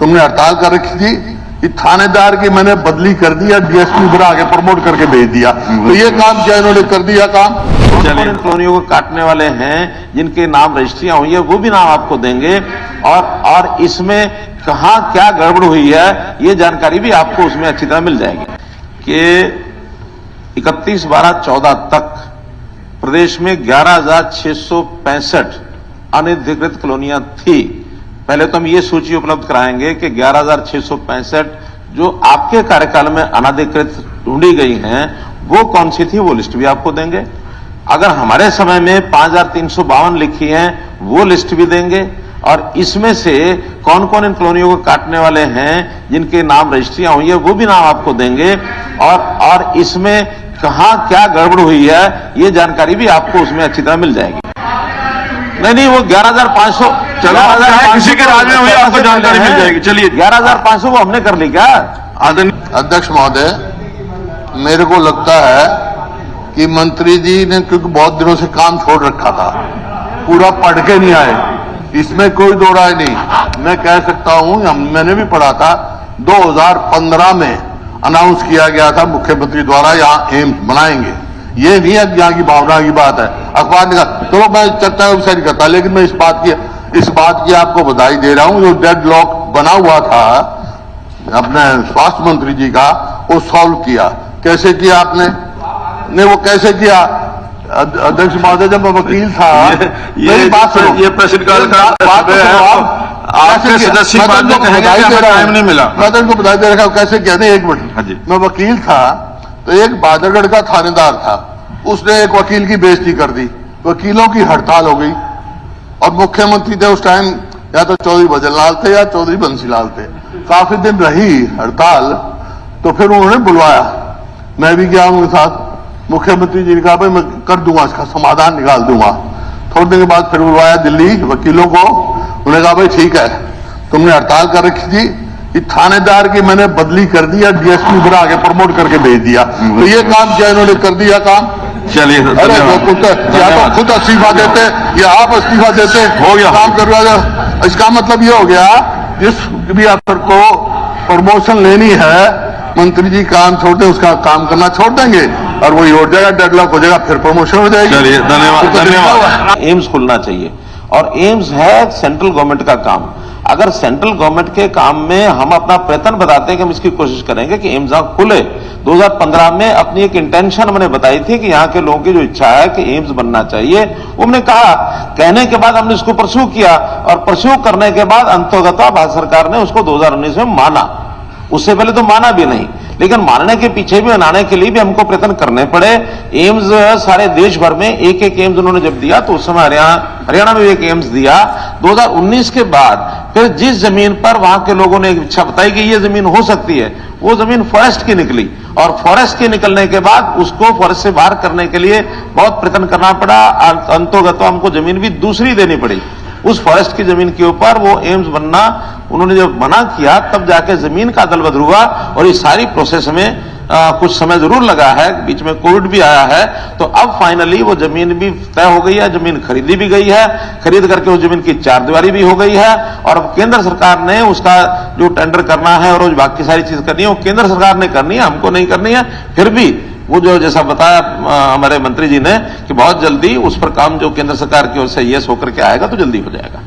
तुमने हड़ताल कर रखी थी कि थानेदार की मैंने बदली कर दी या डीएसपी बना के प्रमोट करके भेज दिया, तो ये काम क्या इन्होंने कर दिया काम। इन कॉलोनियों को काटने वाले हैं जिनके नाम रजिस्ट्रियां हुई है वो भी नाम आपको देंगे, और इसमें कहां क्या गड़बड़ हुई है ये जानकारी भी आपको उसमें अच्छी तरह मिल जाएगी। कि 31/12/14 तक प्रदेश में 11,665 अनधिकृत कॉलोनियां थी। पहले तो हम ये सूची उपलब्ध कराएंगे कि 11,665 जो आपके कार्यकाल में अनधिकृत ढूंढी गई हैं वो कौन सी थी, वो लिस्ट भी आपको देंगे। अगर हमारे समय में 5,352 लिखी हैं वो लिस्ट भी देंगे, और इसमें से कौन कौन इन कॉलोनियों को काटने वाले हैं जिनके नाम रजिस्ट्रियां हुई है वो भी नाम आपको देंगे, और इसमें कहां क्या गड़बड़ हुई है ये जानकारी भी आपको उसमें अच्छी तरह मिल जाएगी। नहीं, वो 11,500 किसी के राज्य में हुई आपको जानकारी मिल जाएगी। चलिए 11,500 वो हमने कर ली क्या? अध्यक्ष महोदय, मेरे को लगता है कि मंत्री जी ने, क्योंकि बहुत दिनों से काम छोड़ रखा था, पूरा पढ़ के नहीं आए, इसमें कोई दो राय नहीं। मैं कह सकता हूं, मैंने भी पढ़ा था 2015 में अनाउंस किया गया था मुख्यमंत्री द्वारा यहाँ एम्स बनाएंगे। ये नहीं है यहाँ की भावना की बात है, अखबार निकाल, चलो मैं चर्चा का विषय नहीं करता, लेकिन मैं इस बात की आपको बधाई दे रहा हूं। जो डेड लॉक बना हुआ था अपने स्वास्थ्य मंत्री जी का, वो सॉल्व किया। कैसे किया आपने? नहीं, वो कैसे किया? अध्यक्ष महोदय, जब मैं वकील था, मेरी बात सुनो, ये प्रश्नकाल का आपके सदस्य टाइम नहीं मिला, मैं तो इनको बधाई दे रखा। कैसे किया? नहीं, एक मिनट, मैं वकील था तो एक बादरगढ़ का थानेदार था, उसने एक वकील की बेइज्जती कर दी, वकीलों की हड़ताल हो गई, और मुख्यमंत्री थे उस टाइम या तो चौधरी भजनलाल थे या चौधरी बंसीलाल थे। काफी दिन रही हड़ताल, तो फिर उन्होंने बुलवाया, मैं भी गया उनके साथ। मुख्यमंत्री जी ने कहा भाई मैं कर दूंगा, इसका समाधान निकाल दूंगा। थोड़ी देर के बाद फिर बुलवाया दिल्ली वकीलों को, उन्होंने कहा भाई ठीक है, तुमने हड़ताल कर रखी थी कि थानेदार की मैंने बदली कर दी या डीएसपी बना के प्रमोट करके भेज दिया, तो ये काम क्या इन्होंने कर दिया काम। चलिए, अरे या तो खुद इस्तीफा देते या आप इस्तीफा देते, हो गया काम करवा दो। इसका मतलब ये हो गया जिस भी अफसर को प्रमोशन लेनी है, मंत्री जी काम छोड़ते उसका काम करना छोड़ देंगे और वही हो जाएगा, डेडलॉक हो जाएगा, फिर प्रमोशन हो जाएगी। चलिए, धन्यवाद। एम्स खुलना चाहिए, और एम्स है सेंट्रल गवर्नमेंट का काम। अगर सेंट्रल गवर्नमेंट के काम में हम अपना प्रयत्न बताते हैं कि हम इसकी कोशिश करेंगे कि एम्स खुले। 2015 में अपनी एक इंटेंशन मैंने बताई थी कि यहाँ के लोगों की जो इच्छा है कि एम्स बनना चाहिए, वो हमने कहा, कहने के बाद हमने इसको परस्यू किया, और परस्यू करने के बाद अंततः भारत सरकार ने उसको 2019 में माना। उससे पहले तो माना भी नहीं, लेकिन मानने के पीछे भी, मनाने के लिए भी हमको प्रयत्न करने पड़े। एम्स सारे देश भर में एक एक एम्स उन्होंने जब दिया, तो उस समय हरियाणा में एक एम्स दिया। 2019 के बाद फिर जिस जमीन पर वहां के लोगों ने एक इच्छा बताई कि ये जमीन हो सकती है, वो जमीन फॉरेस्ट की निकली, और फॉरेस्ट के निकलने के बाद उसको फॉरेस्ट से बाहर करने के लिए बहुत प्रयत्न करना पड़ा। अंतोगत हमको जमीन भी दूसरी देनी पड़ी। उस फॉरेस्ट की जमीन के ऊपर वो एम्स बनना उन्होंने जब मना किया, तब जाके जमीन का अदल बदल हुआ, और इस सारी प्रोसेस में कुछ समय जरूर लगा है, बीच में कोविड भी आया है। तो अब फाइनली वो जमीन भी तय हो गई है, जमीन खरीदी भी गई है, खरीद करके उस जमीन की चारदीवारी भी हो गई है, और अब केंद्र सरकार ने उसका जो टेंडर करना है और बाकी सारी चीज करनी है वो केंद्र सरकार ने करनी है, हमको नहीं करनी है। फिर भी वो जो जैसा बताया हमारे मंत्री जी ने कि बहुत जल्दी उस पर काम जो केंद्र सरकार की ओर से यस होकर के आएगा तो जल्दी हो जाएगा।